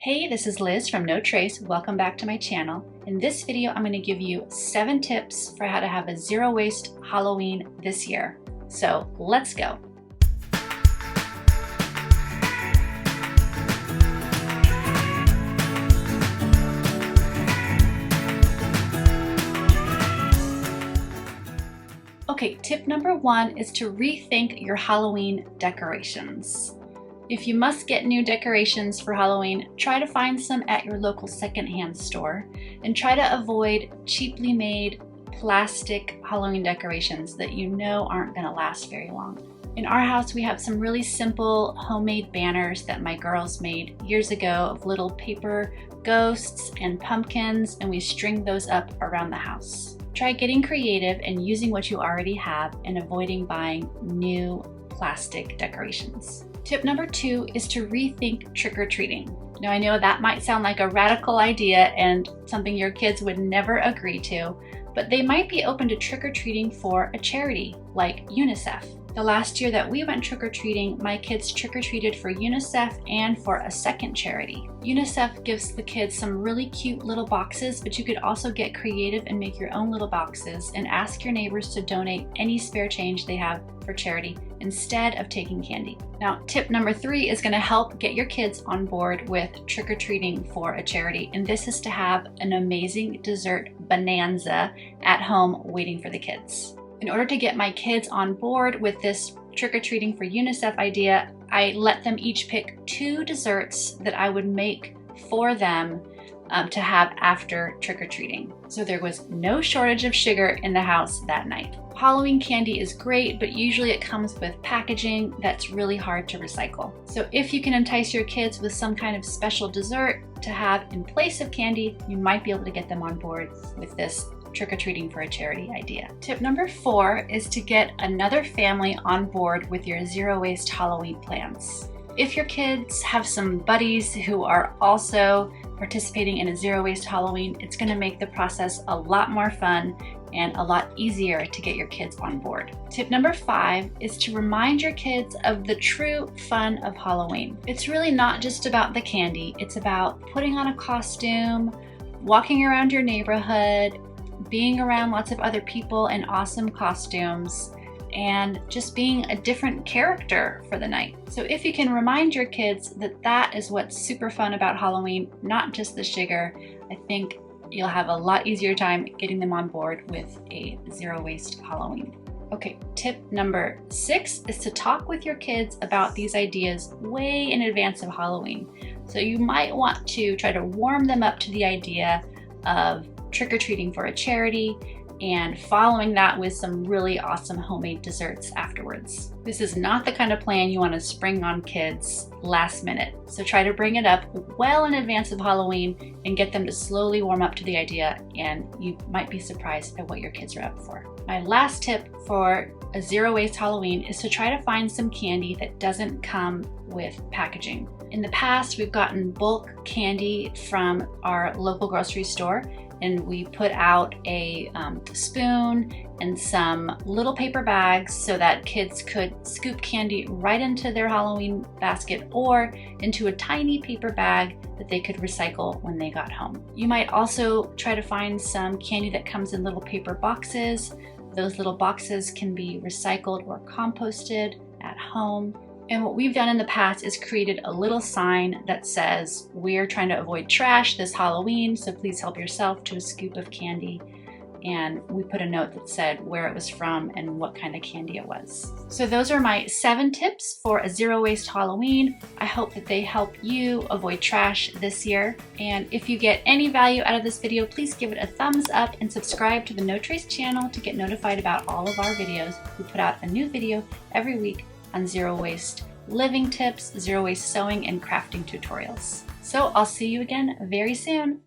Hey, this is Liz from No Trace. Welcome back to my channel. In this video, I'm going to give you 7 tips for how to have a zero waste Halloween this year. So let's go. Okay, tip number 1 is to rethink your Halloween decorations. If you must get new decorations for Halloween, try to find some at your local secondhand store and try to avoid cheaply made plastic Halloween decorations that you know aren't going to last very long. In our house, we have some really simple homemade banners that my girls made years ago of little paper ghosts and pumpkins, and we string those up around the house. Try getting creative and using what you already have and avoiding buying new plastic decorations. Tip number 2 is to rethink trick-or-treating. Now I know that might sound like a radical idea and something your kids would never agree to, but they might be open to trick-or-treating for a charity like UNICEF. The last year that we went trick-or-treating, my kids trick-or-treated for UNICEF and for a second charity. UNICEF gives the kids some really cute little boxes, but you could also get creative and make your own little boxes and ask your neighbors to donate any spare change they have for charity instead of taking candy. Now, tip number 3 is going to help get your kids on board with trick-or-treating for a charity, and this is to have an amazing dessert bonanza at home waiting for the kids. In order to get my kids on board with this trick-or-treating for UNICEF idea, I let them each pick 2 desserts that I would make for them to have after trick-or-treating. So there was no shortage of sugar in the house that night. Halloween candy is great, but usually it comes with packaging that's really hard to recycle. So if you can entice your kids with some kind of special dessert to have in place of candy, you might be able to get them on board with this trick-or-treating for a charity idea. Tip number 4 is to get another family on board with your zero waste Halloween plans. If your kids have some buddies who are also participating in a zero waste Halloween, it's going to make the process a lot more fun and a lot easier to get your kids on board. Tip number 5 is to remind your kids of the true fun of Halloween. It's really not just about the candy, it's about putting on a costume, walking around your neighborhood, being around lots of other people in awesome costumes, and just being a different character for the night. So if you can remind your kids that that is what's super fun about Halloween, not just the sugar, I think you'll have a lot easier time getting them on board with a zero waste Halloween. Okay, tip number 6 is to talk with your kids about these ideas way in advance of Halloween. So you might want to try to warm them up to the idea of trick-or-treating for a charity and following that with some really awesome homemade desserts afterwards. This is not the kind of plan you want to spring on kids last minute, so try to bring it up well in advance of Halloween and get them to slowly warm up to the idea, and you might be surprised at what your kids are up for. My last tip for a zero waste Halloween is to try to find some candy that doesn't come with packaging. In the past, we've gotten bulk candy from our local grocery store, and we put out a spoon and some little paper bags so that kids could scoop candy right into their Halloween basket or into a tiny paper bag that they could recycle when they got home. You might also try to find some candy that comes in little paper boxes. Those little boxes can be recycled or composted at home. And what we've done in the past is created a little sign that says, "We're trying to avoid trash this Halloween, so please help yourself to a scoop of candy." And we put a note that said where it was from and what kind of candy it was. So those are my 7 tips for a zero waste Halloween. I hope that they help you avoid trash this year. And if you get any value out of this video, please give it a thumbs up and subscribe to the No Trace channel to get notified about all of our videos. We put out a new video every week on zero waste living tips, zero waste sewing and crafting tutorials. So I'll see you again very soon.